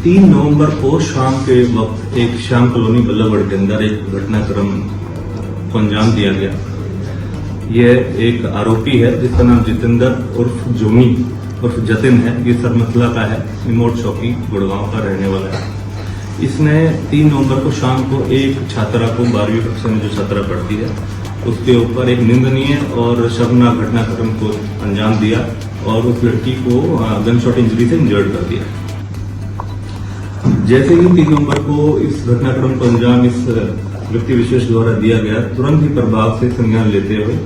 3 नवंबर को शाम के वक्त एक श्याम कॉलोनी बल्लभगढ़ के अंदर एक घटनाक्रम को अंजाम दिया गया। यह एक आरोपी है जिसका नाम जितेंद्र उर्फ जोमी उर्फ जतिन है। ये सरमथला का है, निमोट चौकी गुड़गांव का रहने वाला है। इसने 3 नवंबर को शाम को एक छात्रा को 12वीं कक्षा में जो छात्रा पढ़ती है उसके ऊपर एक निंदनीय और शर्मनाक घटनाक्रम को अंजाम दिया और उस लड़की को गन शॉट इंजरी से इंजर्ड कर दिया। जैसे ही 3 नवंबर को इस घटनाक्रम को अंजाम इस व्यक्ति विशेष द्वारा दिया गया, तुरंत ही प्रभाव से संज्ञान लेते हुए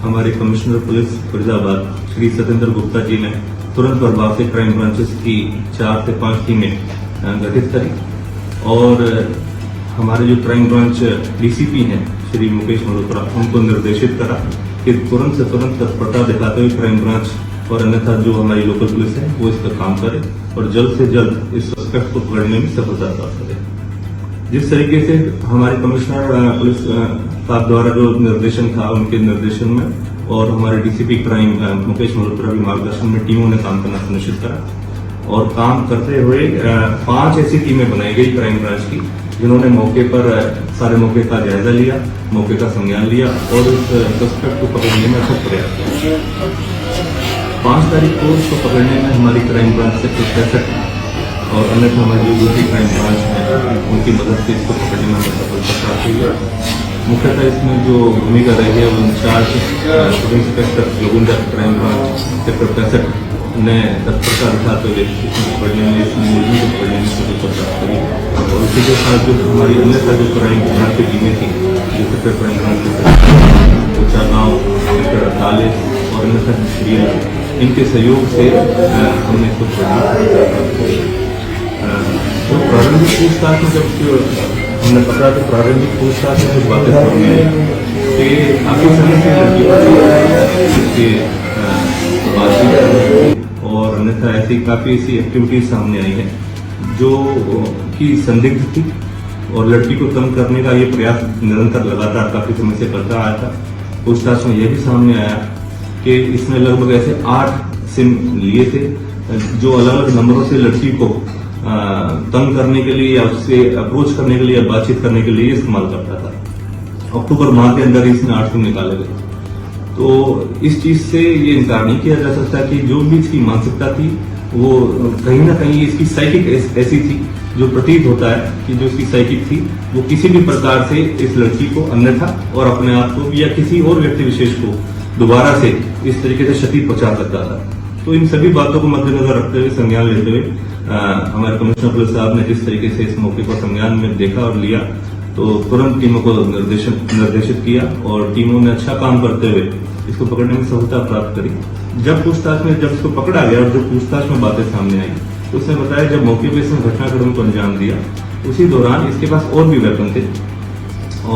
हमारे कमिश्नर पुलिस फरीदाबाद श्री सत्येंद्र गुप्ता जी ने तुरंत प्रभाव से क्राइम ब्रांचेस की 4 से 5 टीमें गठित करी और हमारे जो क्राइम ब्रांच डीसीपी हैं श्री मुकेश मल्होत्रा, उनको निर्देशित करा कि तुरंत से तुरंत तत्परता दिखाते हुए क्राइम ब्रांच और अन्यथा जो हमारी लोकल पुलिस है वो इस पर काम करे और जल्द से जल्द इस सस्पेक्ट को पकड़ने में सफलता प्राप्त करे। जिस तरीके से हमारे कमिश्नर पुलिस साहब द्वारा जो निर्देशन था, उनके निर्देशन में और हमारे डीसीपी क्राइम मुकेश मल्होत्रा के मार्गदर्शन में टीमों ने काम करना सुनिश्चित करा और काम करते हुए 5 ऐसी टीमें बनाई गई क्राइम ब्रांच की, जिन्होंने मौके पर सारे मौके का जायजा लिया, मौके का संज्ञान लिया और इस सस्पेक्ट को पकड़ने में अच्छा प्रयास किया। 5 तारीख को इसको पकड़ने में हमारी क्राइम ब्रांच से 65 और अन्यथा हमारी जो दूसरी क्राइम ब्रांच है उनकी मदद से इसको पकड़ने में हमें सफलता प्राप्त हुई है। मुख्यतः इसमें जो भूमिका रही है वो in charge sub inspector Joginder crime branch sector 65 ने तत्परता दिखाते हुए इसको पकड़ने में, इस मुलजिम को पकड़ने में सफलता प्राप्त करी और इसी के साथ जो हमारी अन्यथा जो क्राइम ब्रांच की टीमें थी, जो सेक्टर क्राइम ब्रांच कोचा गाँव सेक्टर 48 और अन्यथा इनके सहयोग से हमने इसको तो प्रारंभिक पूछताछ में जब हमने पकड़ा तो प्रारंभिक पूछताछ में कुछ बातें सामने आई कि काफी समय से बातचीत और अन्यथा ऐसी काफी ऐसी एक्टिविटीज सामने आई है जो कि संदिग्ध थी और लड़की को तंग करने का ये प्रयास निरंतर लगातार काफी समय से करता आया था। पूछताछ में यह भी सामने आया कि इसने लगभग ऐसे 8 सिम लिए थे जो अलग अलग नंबरों से लड़की को तंग करने के लिए या उससे अप्रोच करने के लिए या बातचीत करने के लिए इस्तेमाल करता था। अक्टूबर माह के अंदर इसने 8 सिम निकाले गए। तो इस चीज से ये इनकार नहीं किया जा सकता कि जो भी इसकी मानसिकता थी वो कहीं ना कहीं इसकी साइकिक ऐसी थी जो प्रतीत होता है कि जो इसकी साइकिक थी वो किसी भी प्रकार से इस लड़की को अन्यथा और अपने आप को या किसी और व्यक्ति विशेष को दोबारा से इस तरीके से क्षति पहुंचा सकता था। तो इन सभी बातों को मद्देनजर रखते हुए, संज्ञान लेते हुए हमारे कमिश्नर पुलिस साहब ने जिस तरीके से इस मौके पर संज्ञान में देखा और लिया तो तुरंत टीमों को निर्देशित किया और टीमों ने अच्छा काम करते हुए इसको पकड़ने में सफलता प्राप्त करी। जब पूछताछ में जब इसको पकड़ा गया और जब पूछताछ में बातें सामने आई तो उसने बताया जब मौके पर इसने घटनाक्रम को अंजाम दिया उसी दौरान इसके पास और भी वेपन थे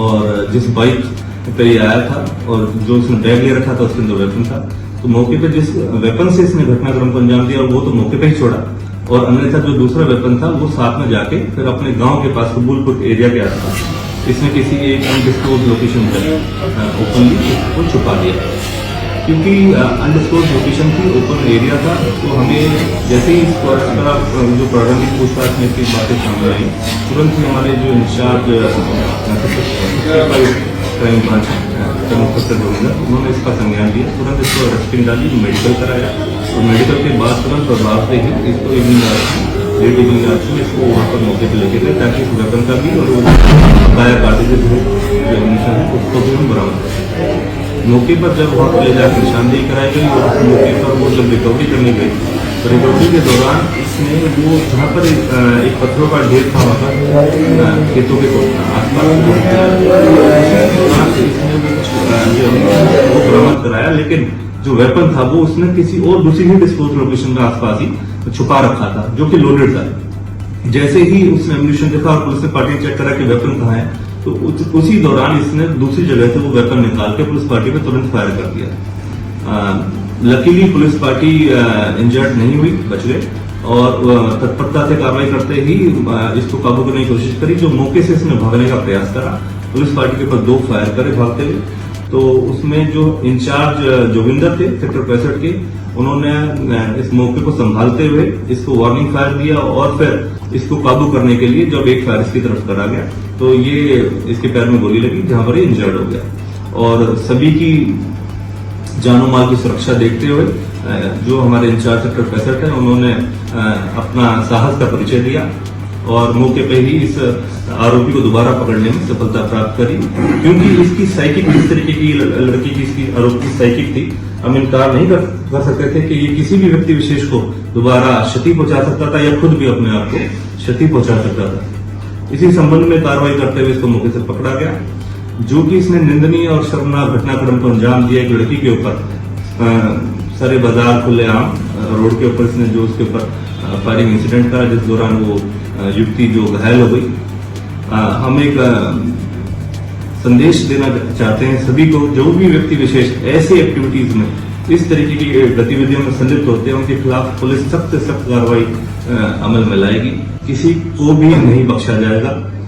और जिस बाइक पे ये आया था और जो उसने बैग ले रखा था उसके अंदर वेपन था। तो मौके पे जिस वेपन से इसने घटनाक्रम को अंजाम दिया वो तो मौके पे ही छोड़ा और अन्यथा जो दूसरा वेपन था वो साथ में जाके फिर अपने गांव के पास कबूलपुर एरिया के आसपास इसने किसी एक अनडिस्क्लोज लोकेशन पर ओपनली उसको छुपा दिया। क्योंकि अनडिस्क्लोज लोकेशन थी, ओपन एरिया था, तो हमें जैसे ही जो प्रारंभिक पूछताछ में इसकी बातें सामने आई तुरंत ही हमारे जो इंचार्ज क्राइम ब्रांच उन्होंने इसका संज्ञान लिया, तुरंत इसको अरेस्टिंग डाली, मेडिकल कराया और मेडिकल के बाद तुरंत प्रभाव से ही इसको इसको वहाँ पर मौके पर लेके गए ताकि इस वेपन का भी और बकाया कार्टिजेज जो एम्यूनिशन है उसको भी हम बरामद करें। मौके पर जब वहाँ पर ले जाकर निशानदेही कराई गई और उस मौके पर वो जब रिकवरी करने गई तो रिकवरी के दौरान इसने वो जहाँ पर एक पत्थरों का ढेर था वहाँ पर खेतों के आसपास वो बरामद कराया, लेकिन जो वेपन था वो उसने किसी और दूसरी ही डिस्पोज लोकेशन के आसपास ही छुपा रखा था जो कि लोडेड था। जैसे ही उसने एम्यूनिशन देखा और पुलिस ने पार्टी चेक करा कि वेपन कहाँ है तो उसी दौरान इसने दूसरी जगह से वो वेपन निकाल के पुलिस पार्टी पे तुरंत फायर कर दिया। लकीली पुलिस पार्टी इंजर्ड नहीं हुई, बच गए और तत्परता से कार्रवाई करते ही इसको काबू करने की कोशिश करी। जो मौके से इसने भागने का प्रयास करा, पुलिस पार्टी के ऊपर 2 फायर करे भागते हुए, तो उसमें जो इंचार्ज जोगिंदर थे सेक्टर 65 के, उन्होंने इस मौके को संभालते हुए इसको वार्निंग फायर दिया और फिर इसको काबू करने के लिए जब एक फायर इसकी तरफ करा गया तो ये इसके पैर में गोली लगी, जहां पर ये इंजर्ड हो गया। और सभी की जानो माल की सुरक्षा देखते हुए जो हमारे इंचार्ज सेक्टर 65 है उन्होंने अपना साहस का परिचय दिया और मौके पे ही इस आरोपी को दोबारा पकड़ने में सफलता प्राप्त करी, क्योंकि इसकी साइकिक जिस तरीके की लड़की की इसकी आरोपी की साइकिक थी, हम इनकार नहीं कर सकते थे कि ये किसी भी व्यक्ति विशेष को दोबारा क्षति पहुंचा सकता था या खुद भी अपने आप को क्षति पहुंचा सकता था। इसी संबंध में कार्रवाई करते हुए इसको मौके से पकड़ा गया, जो कि इसने निंदनीय और शर्मनाक घटनाक्रम को अंजाम दिया। एक लड़की के ऊपर सारे बाजार खुलेआम रोड के ऊपर इसने जो उसके ऊपर फायरिंग इंसिडेंट करा, जिस दौरान वो युवती जो घायल हो गई। हम एक संदेश देना चाहते हैं सभी को, जो भी व्यक्ति विशेष ऐसी एक्टिविटीज में इस तरीके की गतिविधियों में संलिप्त होते हैं उनके खिलाफ पुलिस सख्त से सख्त कार्रवाई अमल में लाएगी, किसी को भी नहीं बख्शा जाएगा।